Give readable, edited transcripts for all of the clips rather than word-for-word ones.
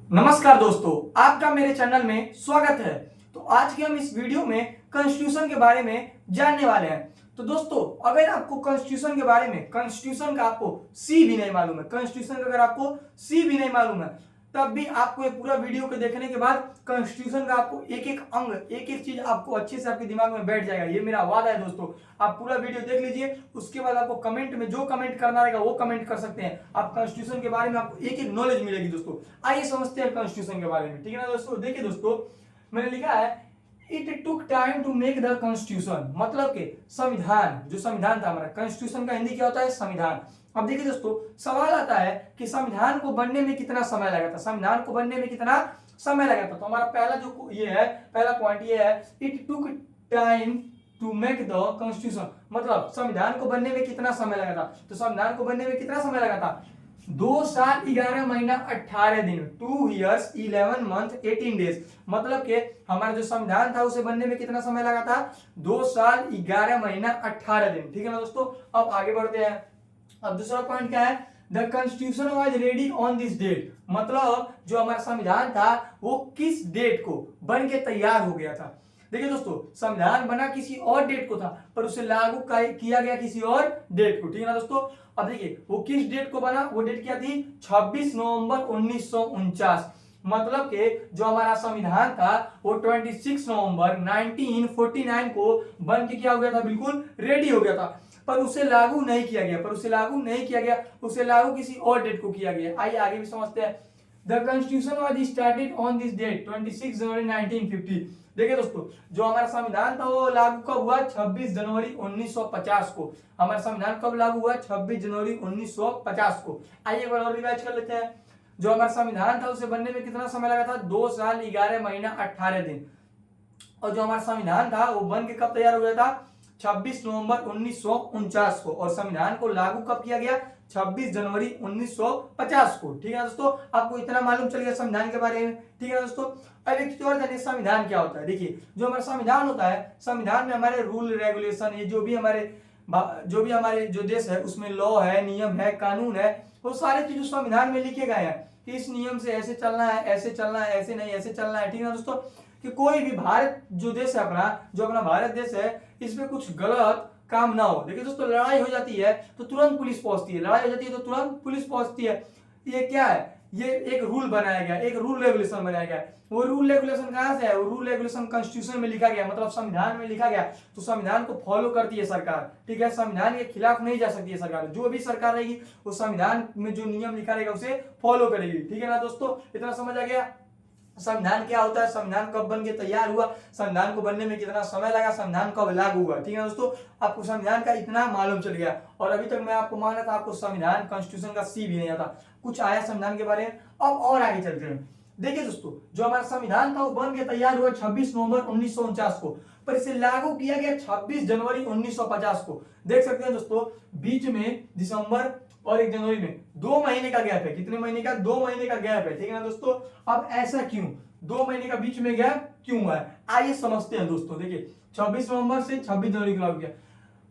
नमस्कार दोस्तों, आपका मेरे चैनल में स्वागत है। तो आज के हम इस वीडियो में कॉन्स्टिट्यूशन के बारे में जानने वाले हैं। तो दोस्तों, अगर आपको कॉन्स्टिट्यूशन के बारे में, कॉन्स्टिट्यूशन का आपको सी भी नहीं मालूम है, कॉन्स्टिट्यूशन का अगर आपको सी भी नहीं मालूम है, तब भी आपको ये पूरा वीडियो को देखने के बाद कॉन्स्टिट्यूशन का आपको एक एक अंग, एक एक चीज आपको अच्छे से आपके दिमाग में बैठ जाएगा। ये मेरा वादा है दोस्तों। आप पूरा वीडियो देख लीजिए, उसके बाद आपको कमेंट में जो कमेंट करना रहेगा वो कमेंट कर सकते हैं। आप कॉन्स्टिट्यूशन के बारे में आपको एक एक नॉलेज मिलेगी दोस्तों। आइए समझते हैं कॉन्स्टिट्यूशन के बारे में, ठीक है ना दोस्तों। देखिए दोस्तों, मैंने लिखा है it took time to make the constitution, मतलब कि संविधान, जो संविधान था हमारा, कॉन्स्टिट्यूशन का हिंदी क्या होता है? संविधान। अब देखिए दोस्तों, सवाल आता है कि संविधान को बनने में कितना समय लगा था, संविधान को बनने में कितना समय लगा था। तो हमारा पहला जो ये है, पहला पॉइंट ये है, it took time to make the constitution, मतलब संविधान को बनने में कितना समय लगा था। तो संविधान को बनने में कितना समय लगा था? 2 साल 11 महीना 18 दिन, 2 years 11 month 18 days, मतलब कि हमारा जो संविधान था उसे बनने में कितना समय लगा था? 2 साल 11 महीना 18 दिन, ठीक है ना दोस्तों। अब आगे बढ़ते हैं। अब दूसरा पॉइंट क्या है? The constitution was ready on this date, मतलब जो हमारा संविधान था वो किस डेट को बन के तैयार हो गया था। देखिए दोस्तों, संविधान बना किसी और डेट को था, पर उसे लागू किया गया किसी और डेट को, ठीक है ना दोस्तों। अब देखिए वो किस डेट को बना, वो डेट क्या थी? 26 नवंबर 1949, मतलब कि जो हमारा संविधान था वो 26 नवंबर 1949 को बन के क्या हो गया था? बिल्कुल रेडी हो गया था, पर उसे लागू नहीं किया गया, उसे लागू किसी और डेट को किया गया। आइए आगे भी समझते हैं। The constitution was started on this date 26 January 1950। देखिए दोस्तों, जो हमारा संविधान था वो लागू कब हुआ? 26 जनवरी 1950 को। हमारा संविधान कब लागू हुआ? 26 जनवरी 1950 को। आइए एक बार और रिवाइज कर लेते हैं। जो हमारा संविधान था उसे बनने में कितना समय लगा था? 2 साल 11 महीना 18 दिन। और जो हमारा संविधान था वो बन के कब तैयार हो गया था? 26 नवंबर 1949 को। और संविधान को लागू कब किया गया? 26 जनवरी 1950 को, ठीक है दोस्तों। आपको इतना मालूम चल गया संविधान के बारे में, ठीक है दोस्तों। अब एक चीज और जानिए, संविधान क्या होता है। देखिए, जो हमारा संविधान होता है, संविधान में हमारे रूल रेगुलेशन, ये जो भी हमारे जो देश है उसमें लॉ है, नियम है, कानून है, वो सारे चीज संविधान में लिखे गए हैं कि इस नियम से ऐसे चलना है, ऐसे चलना है, ऐसे नहीं ऐसे चलना है, ठीक है दोस्तों। कि कोई भी भारत जो देश है अपना, जो अपना भारत देश है, इसमें कुछ गलत काम ना हो। देखिए दोस्तों, लड़ाई हो जाती है तो तुरंत पुलिस पहुंचती है, लड़ाई हो जाती है तो तुरंत पुलिस पहुंचती है। ये क्या है? ये एक रूल बनाया गया, एक रूल रेगुलेशन बनाया गया। वो रूल रेगुलेशन कहां से है? वो रूल रेगुलेशन कॉन्स्टिट्यूशन में लिखा गया, मतलब संविधान में लिखा गया। तो संविधान को फॉलो करती है सरकार, ठीक है। संविधान के खिलाफ नहीं जा सकती है सरकार। जो भी सरकार रहेगी वो संविधान में जो नियम लिखा रहेगा उसे फॉलो करेगी, ठीक है ना दोस्तों। इतना समझ आ गया संविधान क्या होता है, संविधान कब बन के तैयार हुआ, संविधान को बनने में कितना समय लगा, संविधान कब लागू हुआ, ठीक है दोस्तों। आपको संविधान का इतना मालूम चल गया। और अभी तक मैं आपको मान रहा था आपको संविधान कॉन्स्टिट्यूशन का सी भी नहीं आता, कुछ आया संविधान के बारे में। अब और आगे चलते हैं। देखिए दोस्तों, जो हमारा संविधान था वो बन के तैयार हुआ 26 नवंबर 1949 को, पर इसे लागू किया गया 26 जनवरी 1950 को। देख सकते हैं दोस्तों, बीच में दिसंबर और 1 जनवरी में 2 महीने का गैप है। कितने महीने का? 2 महीने का गैप है, ठीक है ना दोस्तों। अब ऐसा क्यों 2 महीने का बीच में गैप क्यों हुआ है? आइए समझते हैं दोस्तों। देखिए, 26 नवंबर से 26 जनवरी को लागू किया।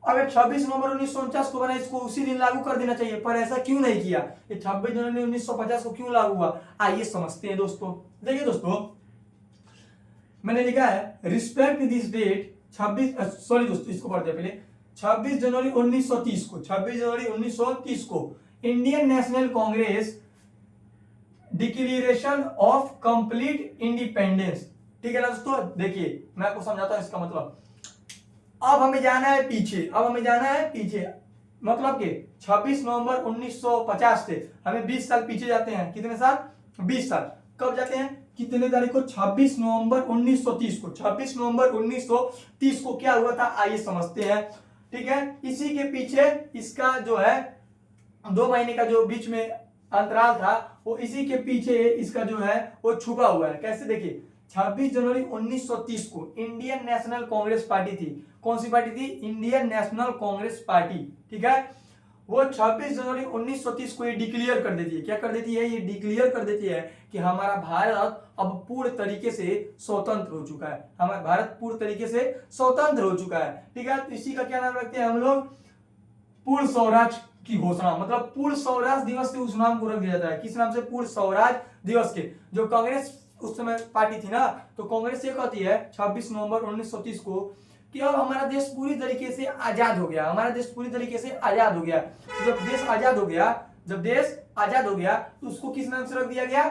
अगर 26 नवंबर 1949 को बना, इसको उसी दिन लागू कर देना चाहिए, पर ऐसा क्यों नहीं किया? ये 26 जनवरी 1950 को क्यों लागू हुआ? आइए समझते हैं दोस्तों। देखिए दोस्तों, मैंने लिखा है रिस्पेक्ट दिस डेट 26, सॉरी दोस्तों इसको पढ़ते हैं पहले। 26 जनवरी 1930 को, 26 जनवरी 1930 को Indian national Congress declaration of complete independence, ठीक है ना दोस्तों। देखिए मैं आपको समझाता हूं इसका मतलब। अब हमें जाना है पीछे, मतलब कि 26 नवंबर 1950 से हमें 20 साल पीछे जाते हैं। कितने साल? 20 साल। कब जाते हैं? कितने तारीख को? 26 नवंबर 1930 को। 26 नवंबर 1930 को क्या हुआ था? आइए समझते हैं, ठीक है। इसी के पीछे इसका जो है 2 महीने का जो बीच में अंतराल था, वो इसी के पीछे इसका जो है वो छुपा हुआ है। कैसे? देखिए, 26 जनवरी 1930 को इंडियन नेशनल कांग्रेस पार्टी थी। कौन सी पार्टी थी? इंडियन नेशनल कांग्रेस पार्टी, ठीक है। वो 26 जनवरी 1930 को ये डिक्लेयर कर देती है। क्या कर देती है? ये डिक्लेयर कर देती है कि हमारा भारत अब पूर्ण तरीके से स्वतंत्र हो चुका है। हमारा भारत पूर्ण तरीके से स्वतंत्र हो चुका है, ठीक है। तो इसी का क्या नाम रखते हैं हम लोग? पूर्ण स्वराज की घोषणा, मतलब पूर्ण स्वराज दिवस से उस नाम को रख दिया जाता है। किस नाम से? पूर्ण स्वराज दिवस के। जो कांग्रेस उस समय पार्टी थी ना, तो कांग्रेस ये कहती है 26 नवंबर 1930 को कि अब हमारा देश पूरी तरीके से आजाद हो गया, हमारा देश पूरी तरीके से आजाद हो गया। जब देश आजाद हो गया, जब देश आजाद हो गया तो उसको किस नाम से रख दिया गया?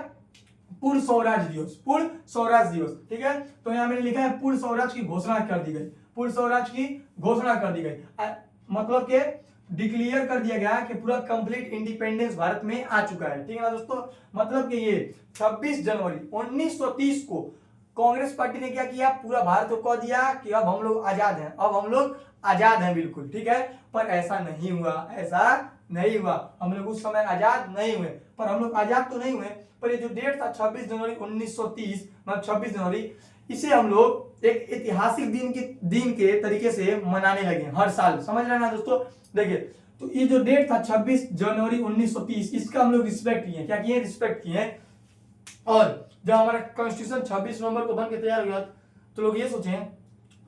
पूर्ण स्वराज दिवस, पूर्ण स्वराज दिवस। ठीक है, तो यहाँ मैंने लिखा है पूर्ण स्वराज की घोषणा कर दी गई, पूर्ण स्वराज की घोषणा कर दी गई, मतलब के डिक्लेयर कर दिया गया कि पूरा कंप्लीट इंडिपेंडेंस भारत में आ चुका है। ठीक है ना दोस्तों, मतलब कि ये 26 जनवरी 1930 को कांग्रेस पार्टी ने क्या किया? पूरा भारत को कह दिया कि अब हम लोग आजाद हैं, अब हम लोग आजाद हैं बिल्कुल। ठीक है, पर ऐसा नहीं हुआ, ऐसा नहीं हुआ। हम लोग उस समय आजाद नहीं हुए, पर हम लोग आजाद तो नहीं हुए, पर ये जो डेट था 26 जनवरी 1930, मतलब 26 जनवरी, इसे हम लोग एक ऐतिहासिक दिन के तरीके से मनाने लगे हर साल। समझ रहे हैं ना दोस्तों? देखिए, तो ये जो डेट था 26 जनवरी 1930, इसका हम लोग रिस्पेक्ट किए। क्या किए? रिस्पेक्ट किए। और जब हमारा कॉन्स्टिट्यूशन 26 नवंबर को बन के तैयार हुआ, तो लोग ये सोचे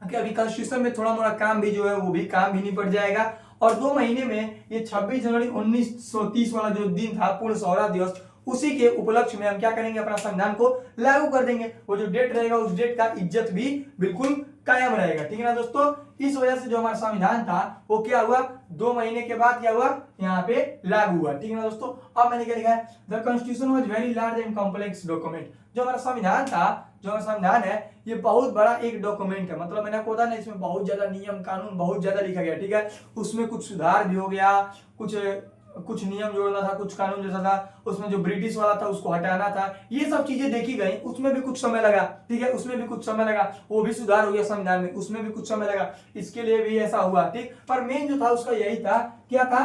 कि अभी कॉन्स्टिट्यूशन में थोड़ा मोड़ा काम भी जो है वो भी काम भी निपट जाएगा, और 2 महीने में ये 26 जनवरी 1930 वाला जो दिन था पूर्ण स्वराज दिवस, उसी के उपलक्ष्य में हम क्या करेंगे? अपना संविधान को लागू कर देंगे। वो जो डेट रहेगा उस डेट का इज्जत भी बिल्कुल कायम रहेगा। ठीक है ना दोस्तों? इस वजह से जो हमारा संविधान था वो क्या हुआ? 2 महीने के बाद क्या हुआ? यहाँ पे लागू हुआ। ठीक है ना दोस्तों? अब मैंने क्या लिखा है? The constitution was very large and complex document. जो हमारा संविधान था, जो हमारा संविधान है, ये बहुत बड़ा एक डॉक्यूमेंट है। मतलब मैंने आपको बताया ना, इसमें बहुत ज्यादा नियम कानून बहुत ज्यादा लिखा गया। ठीक है, उसमें कुछ सुधार भी हो गया, कुछ नियम जोड़ना था, कुछ कानून जैसा था, उसमें जो ब्रिटिश वाला था उसको हटाना था, ये सब चीजें देखी गई, उसमें भी कुछ समय लगा। ठीक है, उसमें भी कुछ समय लगा, वो भी सुधार हो गया संविधान में, उसमें भी कुछ समय लगा, इसके लिए भी ऐसा हुआ। ठीक, पर मेन जो था उसका यही था, क्या था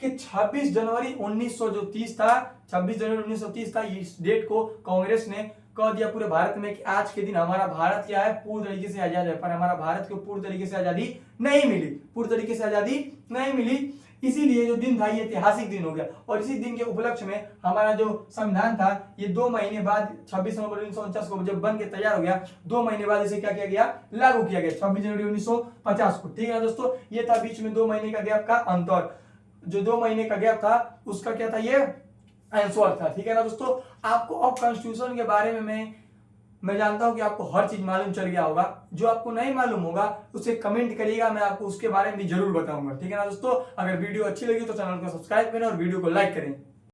कि 26 जनवरी 1930 था, 26 जनवरी 1930 था। इस डेट को कांग्रेस ने कह दिया पूरे भारत में कि आज के दिन हमारा भारत क्या है? पूर्ण तरीके से आजाद है। पर हमारा भारत को पूर्ण तरीके से आजादी नहीं मिली, पूर्ण तरीके से आजादी नहीं मिली। इसीलिए जो दिन था ये ऐतिहासिक दिन हो गया, और इसी दिन के उपलक्ष्य में हमारा जो संविधान था ये 2 महीने बाद 26 नवंबर 1949 को जब बन के तैयार हो गया, 2 महीने बाद इसे क्या किया गया? लागू किया गया 26 जनवरी 1950 को। ठीक है दोस्तों, ये था बीच में 2 महीने का गैप का अंतर। जो 2 महीने का गैप था उसका क्या था? ये आंसर था। ठीक है ना दोस्तों? आपको अब कॉन्स्टिट्यूशन के बारे में मैं जानता हूं कि आपको हर चीज मालूम चल गया होगा। जो आपको नहीं मालूम होगा उसे कमेंट करिएगा, मैं आपको उसके बारे में जरूर बताऊंगा। ठीक है ना दोस्तों? अगर वीडियो अच्छी लगी तो चैनल को सब्सक्राइब करें और वीडियो को लाइक करें।